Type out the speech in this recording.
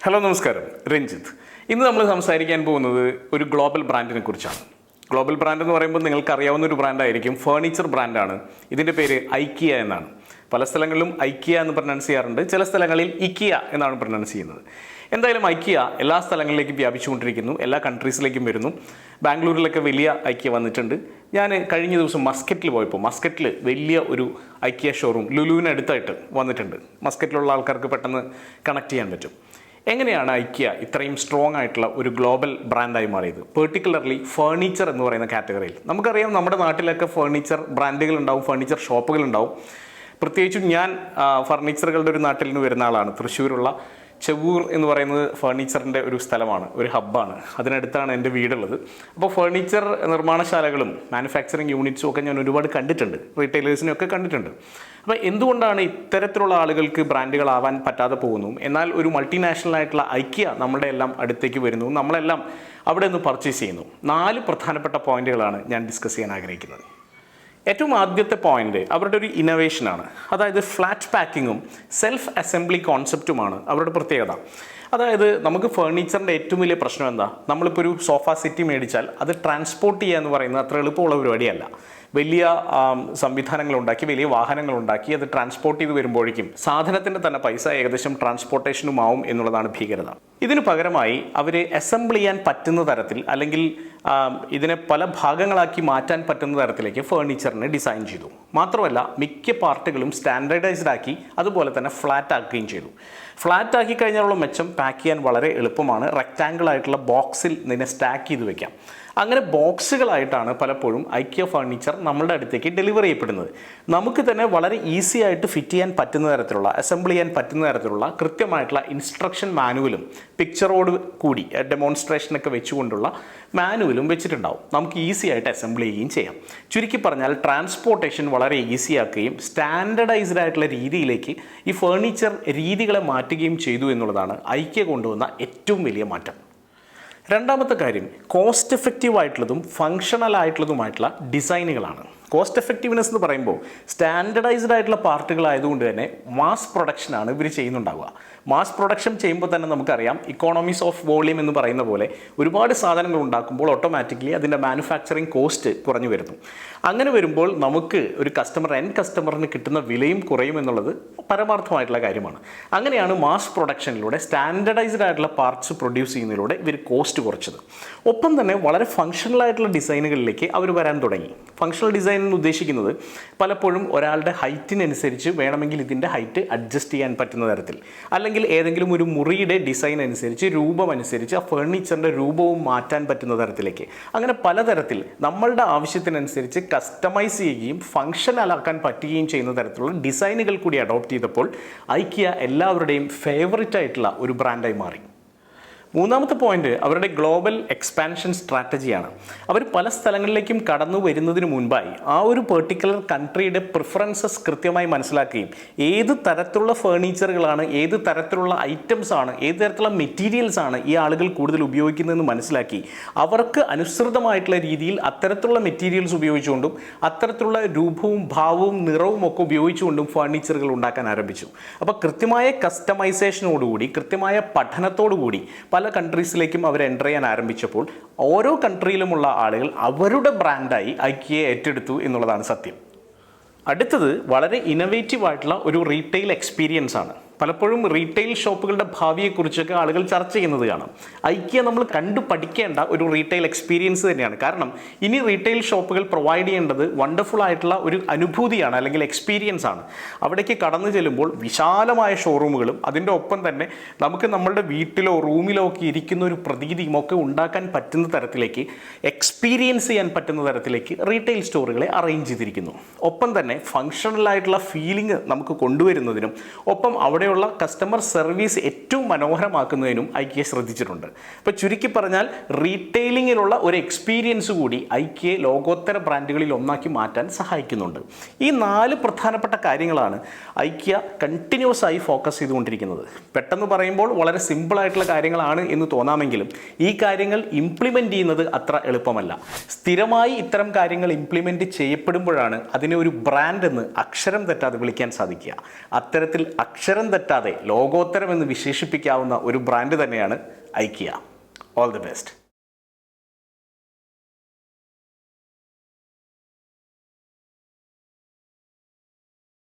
Hello നമസ്കാരം, രഞ്ജിത്ത്. ഇന്ന് നമ്മൾ സംസാരിക്കാൻ പോകുന്നത് ഒരു ഗ്ലോബൽ ബ്രാൻഡിനെ കുറിച്ചാണ്. ഗ്ലോബൽ ബ്രാൻഡ് എന്ന് പറയുമ്പോൾ നിങ്ങൾക്ക് അറിയാവുന്ന ഒരു ബ്രാൻഡായിരിക്കും, ഫേർണിച്ചർ ബ്രാൻഡാണ്. ഇതിൻ്റെ പേര് ഐക്കിയ എന്നാണ്. പല സ്ഥലങ്ങളിലും ഐക്കിയ എന്ന് പ്രൊനൗൺസ് ചെയ്യാറുണ്ട്, ചില സ്ഥലങ്ങളിൽ ഇക്കിയ എന്നാണ് പ്രൊനൗൺസ് ചെയ്യുന്നത്. എന്തായാലും ഐക്കിയ എല്ലാ സ്ഥലങ്ങളിലേക്കും വ്യാപിച്ചുകൊണ്ടിരിക്കുന്നു, എല്ലാ കൺട്രീസിലേക്കും വരുന്നു. ബാംഗ്ലൂരിലൊക്കെ വലിയ ഐക്കിയ വന്നിട്ടുണ്ട്. ഞാൻ കഴിഞ്ഞ ദിവസം മസ്കറ്റിൽ പോയപ്പോൾ മസ്കറ്റിൽ വലിയ ഒരു ഐക്കിയ ഷോറൂം ലുലുവിനടുത്തായിട്ട് വന്നിട്ടുണ്ട്. മസ്കറ്റിലുള്ള ആൾക്കാർക്ക് പെട്ടെന്ന് കണക്ട് ചെയ്യാൻ പറ്റും. എങ്ങനെയാണ് ഐക്കിയ ഇത്രയും സ്ട്രോങ് ആയിട്ടുള്ള ഒരു ഗ്ലോബൽ ബ്രാൻഡായി മാറിയത്? പെർട്ടിക്കുലർലി ഫേർണിച്ചർ എന്ന് പറയുന്ന കാറ്റഗറിയിൽ. നമുക്കറിയാം, നമ്മുടെ നാട്ടിലൊക്കെ ഫേർണിച്ചർ ബ്രാൻഡുകൾ ഉണ്ടാവും, ഫേർണിച്ചർ ഷോപ്പുകൾ ഉണ്ടാവും. പ്രത്യേകിച്ചും ഞാൻ ഫർണിച്ചറുകളുടെ ഒരു നാട്ടിൽ നിന്ന് വരുന്ന ആളാണ്. തൃശ്ശൂരുള്ള ചെവൂർ എന്ന് പറയുന്നത് ഫേർണിച്ചറിൻ്റെ ഒരു സ്ഥലമാണ്, ഒരു ഹബ്ബാണ്. അതിനടുത്താണ് എൻ്റെ വീടുള്ളത്. അപ്പോൾ ഫേർണിച്ചർ നിർമ്മാണശാലകളും മാനുഫാക്ചറിങ് യൂണിറ്റ്സും ഒക്കെ ഞാൻ ഒരുപാട് കണ്ടിട്ടുണ്ട്, റീറ്റെയിലേഴ്സിനെയൊക്കെ കണ്ടിട്ടുണ്ട്. അപ്പോൾ എന്തുകൊണ്ടാണ് ഇത്തരത്തിലുള്ള ആളുകൾക്ക് ബ്രാൻഡുകളാവാൻ പറ്റാതെ പോകുന്നു, എന്നാൽ ഒരു മൾട്ടിനാഷണൽ ആയിട്ടുള്ള ഐക്കിയ നമ്മുടെ എല്ലാം അടുത്തേക്ക് വരുന്നു, നമ്മളെല്ലാം അവിടെ നിന്ന് പർച്ചേസ് ചെയ്യുന്നു? 4 പ്രധാനപ്പെട്ട പോയിന്റുകളാണ് ഞാൻ ഡിസ്കസ് ചെയ്യാൻ ആഗ്രഹിക്കുന്നത്. ഏറ്റവും ആദ്യത്തെ പോയിന്റ് അവരുടെ ഒരു ഇന്നോവേഷനാണ്. അതായത് ഫ്ലാറ്റ് പാക്കിങ്ങും സെൽഫ് അസംബ്ലി കോൺസെപ്റ്റുമാണ് അവരുടെ പ്രത്യേകത. അതായത് നമുക്ക് ഫേർണിച്ചറിൻ്റെ ഏറ്റവും വലിയ പ്രശ്നം എന്താ? നമ്മളിപ്പോൾ ഒരു സോഫ സെറ്റ് മേടിച്ചാൽ അത് ട്രാൻസ്പോർട്ട് ചെയ്യുക എന്ന് പറയുന്നത് അത്ര എളുപ്പമുള്ള പരിപാടിയല്ല. വലിയ സംവിധാനങ്ങളുണ്ടാക്കി, വലിയ വാഹനങ്ങളുണ്ടാക്കി അത് ട്രാൻസ്പോർട്ട് ചെയ്ത് വരുമ്പോഴേക്കും സാധനത്തിൻ്റെ തന്നെ പൈസ ഏകദേശം ട്രാൻസ്പോർട്ടേഷനുമാവും എന്നുള്ളതാണ് ഭീകരത. ഇതിന് പകരമായി അവർ അസംബിൾ ചെയ്യാൻ പറ്റുന്ന തരത്തിൽ, അല്ലെങ്കിൽ ഇതിനെ പല ഭാഗങ്ങളാക്കി മാറ്റാൻ പറ്റുന്ന തരത്തിലേക്ക് ഫേർണിച്ചറിനെ ഡിസൈൻ ചെയ്തു. മാത്രമല്ല, മിക്ക പാർട്ടുകളും സ്റ്റാൻഡേർഡൈസ്ഡ് ആക്കി, അതുപോലെ തന്നെ ഫ്ലാറ്റ് ആക്കുകയും ചെയ്തു. ഫ്ലാറ്റ് ആക്കി കഴിഞ്ഞാലുള്ള മെച്ചം, പാക്ക് ചെയ്യാൻ വളരെ എളുപ്പമാണ്. റെക്റ്റാങ്കിൾ ആയിട്ടുള്ള ബോക്സിൽ ഇതിനെ സ്റ്റാക്ക് ചെയ്ത് വെക്കാം. അങ്ങനെ ബോക്സുകളായിട്ടാണ് പലപ്പോഴും ഐക്കിയ ഫർണിച്ചർ നമ്മളുടെ അടുത്തേക്ക് ഡെലിവർ ചെയ്യപ്പെടുന്നത്. നമുക്ക് തന്നെ വളരെ ഈസി ആയിട്ട് ഫിറ്റ് ചെയ്യാൻ പറ്റുന്ന തരത്തിലുള്ള, അസംബിൾ ചെയ്യാൻ പറ്റുന്ന തരത്തിലുള്ള കൃത്യമായിട്ടുള്ള ഇൻസ്ട്രക്ഷൻ മാനുവലും പിക്ചറോട് കൂടി ഡെമോൺസ്ട്രേഷനൊക്കെ വെച്ചുകൊണ്ടുള്ള മാനുവലും വെച്ചിട്ടുണ്ടാവും. നമുക്ക് ഈസി ആയിട്ട് അസംബിൾ ചെയ്യുകയും ചെയ്യാം. ചുരുക്കി പറഞ്ഞാൽ ട്രാൻസ്പോർട്ടേഷൻ വളരെ ഈസി ആക്കുകയും സ്റ്റാൻഡർഡൈസ്ഡ് ആയിട്ടുള്ള രീതിയിലേക്ക് ഈ ഫേർണിച്ചർ രീതികളെ മാറ്റുകയും ചെയ്തു എന്നുള്ളതാണ് ഐക്കിയ കൊണ്ടുവന്ന ഏറ്റവും വലിയ മാറ്റം. രണ്ടാമത്തെ കാര്യം, കോസ്റ്റ് എഫക്റ്റീവ് ആയിട്ടുള്ളതും ഫങ്ഷണൽ ആയിട്ടുള്ളതുമായിട്ടുള്ള ഡിസൈനുകളാണ്. കോസ്റ്റ് എഫക്റ്റീവ്നെസ് എന്ന് പറയുമ്പോൾ സ്റ്റാൻഡർഡൈസ്ഡ് ആയിട്ടുള്ള പാർട്ടുകളായതുകൊണ്ട് തന്നെ മാസ് പ്രൊഡക്ഷനാണ് ഇവർ ചെയ്യുന്നുണ്ടാവുക. മാസ് പ്രൊഡക്ഷൻ ചെയ്യുമ്പോൾ തന്നെ നമുക്കറിയാം, ഇക്കോണമീസ് ഓഫ് വോളിയം എന്ന് പറയുന്ന പോലെ ഒരുപാട് സാധനങ്ങൾ ഉണ്ടാക്കുമ്പോൾ ഓട്ടോമാറ്റിക്കലി അതിൻ്റെ മാനുഫാക്ചറിങ് കോസ്റ്റ് കുറഞ്ഞു വരുന്നു. അങ്ങനെ വരുമ്പോൾ നമുക്ക് ഒരു എൻഡ് കസ്റ്റമറിന് കിട്ടുന്ന വിലയും കുറയും എന്നുള്ളത് പരമാർത്ഥമായിട്ടുള്ള കാര്യമാണ്. അങ്ങനെയാണ് മാസ് പ്രൊഡക്ഷനിലൂടെ സ്റ്റാൻഡർഡൈസ്ഡ് ആയിട്ടുള്ള പാർട്സ് പ്രൊഡ്യൂസ് ചെയ്യുന്നതിലൂടെ ഇവർ കോസ്റ്റ് കുറച്ചത്. ഒപ്പം തന്നെ വളരെ ഫങ്ഷണൽ ആയിട്ടുള്ള ഡിസൈനുകളിലേക്ക് അവർ വരാൻ തുടങ്ങി. ഫങ്ഷണൽ ഡിസൈൻ എന്ന് ഉദ്ദേശിക്കുന്നത് പലപ്പോഴും ഒരാളുടെ ഹൈറ്റിനനുസരിച്ച് വേണമെങ്കിൽ ഇതിൻ്റെ ഹൈറ്റ് അഡ്ജസ്റ്റ് ചെയ്യാൻ പറ്റുന്ന തരത്തിൽ, അല്ലെങ്കിൽ ഏതെങ്കിലും ഒരു മുറിയുടെ ഡിസൈൻ അനുസരിച്ച്, രൂപമനുസരിച്ച് ആ ഫേർണിച്ചറിൻ്റെ രൂപവും മാറ്റാൻ പറ്റുന്ന തരത്തിലേക്ക്, അങ്ങനെ പലതരത്തിൽ നമ്മളുടെ ആവശ്യത്തിനനുസരിച്ച് കസ്റ്റമൈസ് ചെയ്യുകയും ഫങ്ഷനലാക്കാൻ പറ്റുകയും ചെയ്യുന്ന തരത്തിലുള്ള ഡിസൈനുകൾ കൂടി അഡോപ്റ്റ് ചെയ്തപ്പോൾ ഐക്കിയ എല്ലാവരുടെയും ഫേവറേറ്റ് ആയിട്ടുള്ള ഒരു ബ്രാൻഡായി മാറി. മൂന്നാമത്തെ പോയിന്റ് അവരുടെ ഗ്ലോബൽ എക്സ്പാൻഷൻ സ്ട്രാറ്റജിയാണ്. അവർ പല സ്ഥലങ്ങളിലേക്കും കടന്നു വരുന്നതിന് മുൻപായി ആ ഒരു പെർട്ടിക്കുലർ കൺട്രിയുടെ പ്രിഫറൻസസ് കൃത്യമായി മനസ്സിലാക്കുകയും ഏത് തരത്തിലുള്ള ഫേർണിച്ചറുകളാണ്, ഏത് തരത്തിലുള്ള ഐറ്റംസ് ആണ്, ഏത് തരത്തിലുള്ള മെറ്റീരിയൽസ് ആണ് ഈ ആളുകൾ കൂടുതൽ ഉപയോഗിക്കുന്നതെന്ന് മനസ്സിലാക്കി അവർക്ക് അനുസൃതമായിട്ടുള്ള രീതിയിൽ അത്തരത്തിലുള്ള മെറ്റീരിയൽസ് ഉപയോഗിച്ചുകൊണ്ടും അത്തരത്തിലുള്ള രൂപവും ഭാവവും നിറവും ഒക്കെ ഉപയോഗിച്ചുകൊണ്ടും ഫേർണിച്ചറുകൾ ഉണ്ടാക്കാൻ ആരംഭിച്ചു. അപ്പോൾ കൃത്യമായ കസ്റ്റമൈസേഷനോടുകൂടി, കൃത്യമായ പഠനത്തോടുകൂടി പല കൺട്രീസിലേക്കും അവർ എൻ്റർ ചെയ്യാൻ ആരംഭിച്ചപ്പോൾ ഓരോ കൺട്രിയിലുമുള്ള ആളുകൾ അവരുടെ ബ്രാൻഡായി ഐക്കിയയെ ഏറ്റെടുത്തു എന്നുള്ളതാണ് സത്യം. അടുത്തത് വളരെ ഇന്നോവേറ്റീവ് ആയിട്ടുള്ള ഒരു റീറ്റെയിൽ എക്സ്പീരിയൻസ് ആണ്. പലപ്പോഴും റീറ്റെയിൽ ഷോപ്പുകളുടെ ഭാവിയെക്കുറിച്ചൊക്കെ ആളുകൾ ചർച്ച ചെയ്യുന്നത് കാണാം. ഐക്കിയ നമ്മൾ കണ്ടു പഠിക്കേണ്ട ഒരു റീറ്റെയിൽ എക്സ്പീരിയൻസ് തന്നെയാണ്. കാരണം ഇനി റീറ്റെയിൽ ഷോപ്പുകൾ പ്രൊവൈഡ് ചെയ്യേണ്ടത് വണ്ടർഫുൾ ആയിട്ടുള്ള ഒരു അനുഭൂതിയാണ്, അല്ലെങ്കിൽ എക്സ്പീരിയൻസ് ആണ്. അവിടേക്ക് കടന്നു ചെല്ലുമ്പോൾ വിശാലമായ ഷോറൂമുകളും അതിൻ്റെ ഒപ്പം തന്നെ നമുക്ക് നമ്മളുടെ വീട്ടിലോ റൂമിലോ ഒക്കെ ഇരിക്കുന്ന ഒരു പ്രതീതിയും ഒക്കെ ഉണ്ടാക്കാൻ പറ്റുന്ന തരത്തിലേക്ക്, എക്സ്പീരിയൻസ് ചെയ്യാൻ പറ്റുന്ന തരത്തിലേക്ക് റീറ്റെയിൽ സ്റ്റോറുകളെ അറേഞ്ച് ചെയ്തിരിക്കുന്നു. ഒപ്പം തന്നെ ഫങ്ഷണലായിട്ടുള്ള ഫീലിംഗ് നമുക്ക് കൊണ്ടുവരുന്നതിനും ഒപ്പം അവിടെ കസ്റ്റമർ സർവീസ് ഏറ്റവും മനോഹരമാക്കുന്നതിനും ഐക്കിയ ശ്രദ്ധിച്ചിട്ടുണ്ട്. അപ്പോൾ ചുരുക്കി പറഞ്ഞാൽ റീറ്റെയിലിങ്ങിലുള്ള ഒരു എക്സ്പീരിയൻസ് കൂടി ഐക്കിയ ലോകോത്തര ബ്രാൻഡുകളിൽ ഒന്നാക്കി മാറ്റാൻ സഹായിക്കുന്നുണ്ട്. ഈ 4 പ്രധാനപ്പെട്ട കാര്യങ്ങളാണ് ഐക്കിയ കണ്ടിന്യൂസ് ആയി ഫോക്കസ് ചെയ്തുകൊണ്ടിരിക്കുന്നത്. പെട്ടെന്ന് പറയുമ്പോൾ വളരെ സിമ്പിളായിട്ടുള്ള കാര്യങ്ങളാണ് എന്ന് തോന്നാമെങ്കിലും ഈ കാര്യങ്ങൾ ഇംപ്ലിമെൻ്റ് ചെയ്യുന്നത് അത്ര എളുപ്പമല്ല. സ്ഥിരമായി ഇത്തരം കാര്യങ്ങൾ ഇംപ്ലിമെൻ്റ് ചെയ്യപ്പെടുമ്പോഴാണ് അതിനെ ഒരു ബ്രാൻഡ് എന്ന് അക്ഷരം തെറ്റാതെ വിളിക്കാൻ സാധിക്കുക. അത്തരത്തിൽ അക്ഷരം തെറ്റാതെ ലോകോത്തരം എന്ന് വിശേഷിപ്പിക്കാവുന്ന ഒരു ബ്രാൻഡ് തന്നെയാണ് ഐക്കിയ. All the best.